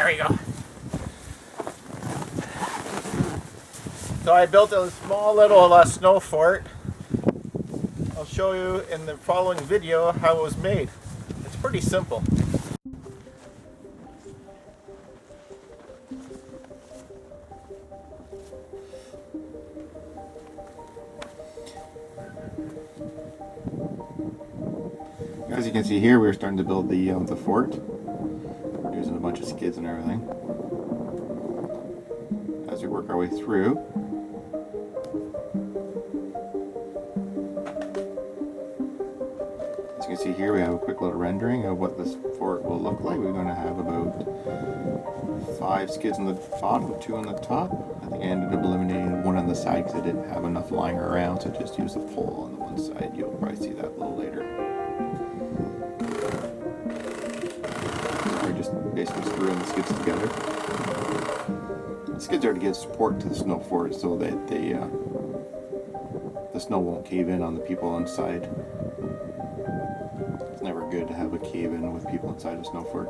There we go. So I built a small little snow fort. I'll show you in the following video how it was made. It's pretty simple. As you can see here, we're starting to build the fort. We're using a bunch of skids and everything. As we work our way through, as you can see here, we have a quick little rendering of what this fort will look like. We're going to have about 5 skids on the bottom, 2 on the top. I think I ended up eliminating one on the side because I didn't have enough lying around, so I just used a pole on the one side. You'll probably see that a little later. Just basically screwing the skids together. The skids are to give support to the snow fort so that the snow won't cave in on the people inside. It's never good to have a cave in with people inside a snow fort.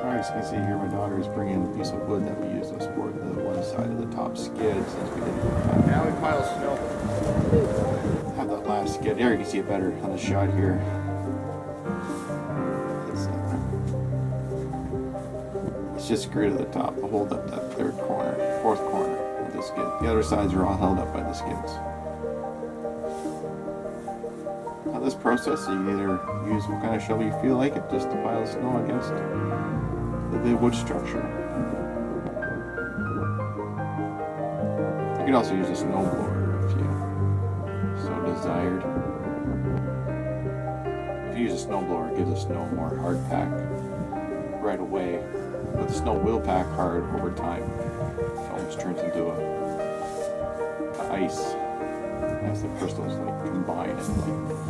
As you can see here, my daughter is bringing a piece of wood that we used to support the one side of the top skid since we didn't now we pile snow. Have that last skid. There you can see it better on the shot here. It's just screwed to the top to hold up that fourth corner of the skid. The other sides are all held up by the skids. Now this process, you can either use what kind of shovel you feel like it, just to pile snow against the wood structure. You can also use a snowblower if you so desired. If you use a snowblower, it gives the snow more hard pack right away, but the snow will pack hard over time. It almost turns into a ice as the crystals combine and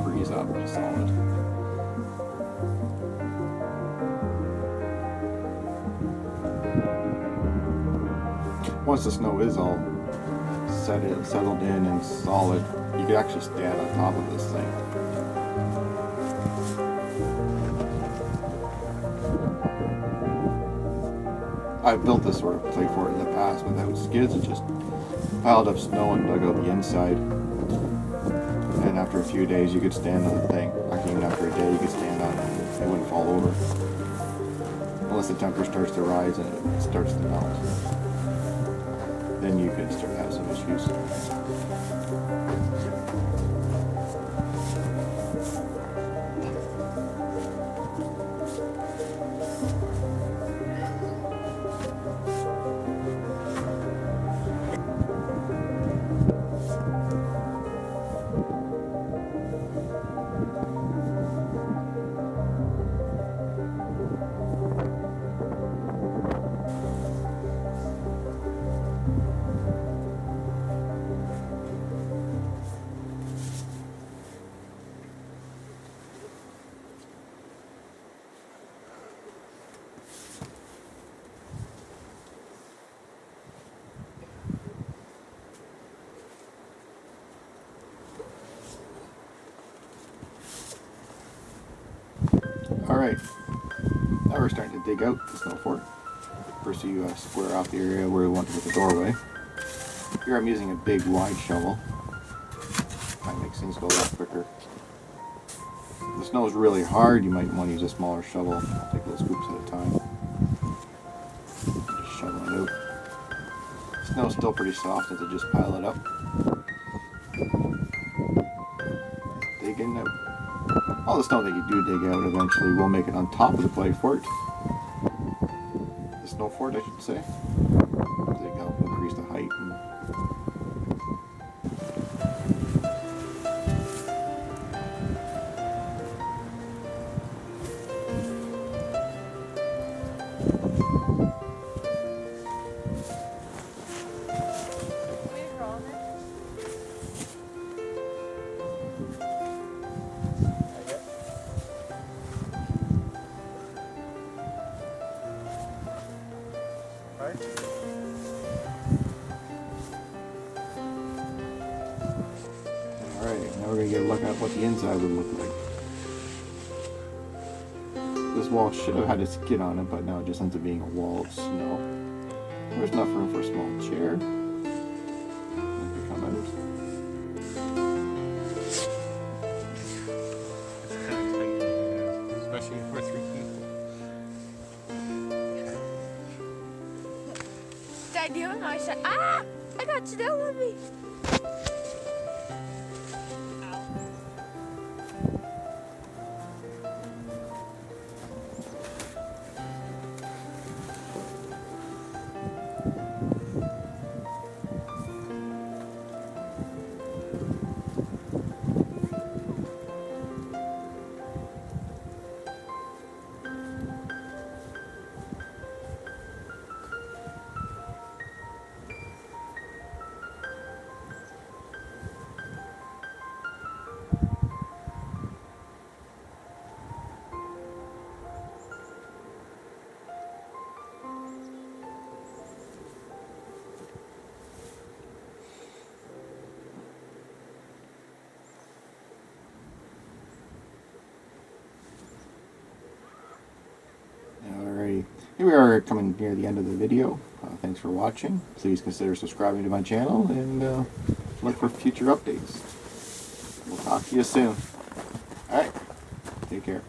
freeze up to solid. Once the snow is all settled in and solid, you can actually stand on top of this thing. I've built this sort of play fort in the past without skids and just piled up snow and dug out the inside. And after a few days, you could stand on the thing. Like even after a day, you could stand on it. It wouldn't fall over. Unless the temperature starts to rise and it starts to melt. Then you could start to have some issues. Alright, now we're starting to dig out the Snowfort. First you square off the area where we want to put the doorway. Here I'm using a big wide shovel. That makes things go a lot quicker. If the snow is really hard, you might want to use a smaller shovel. Take little scoops at a time. Just shovel it out. The snow's still pretty soft as I just pile it up. Digging out. All the snow that you do dig out eventually will make it on top of the clay fort. The snow fort, I should say. They help increase the height. Alright, now we're going to get a look at what the inside would look like. This wall should have had a skid on it, but now it just ends up being a wall of snow. There's enough room for a small chair. Especially for 3 people. Dad, do you have a nice shot? Ah! I got snow on me! Here we are coming near the end of the video. Thanks for watching. Please consider subscribing to my channel and look for future updates. We'll talk to you soon. Alright, take care.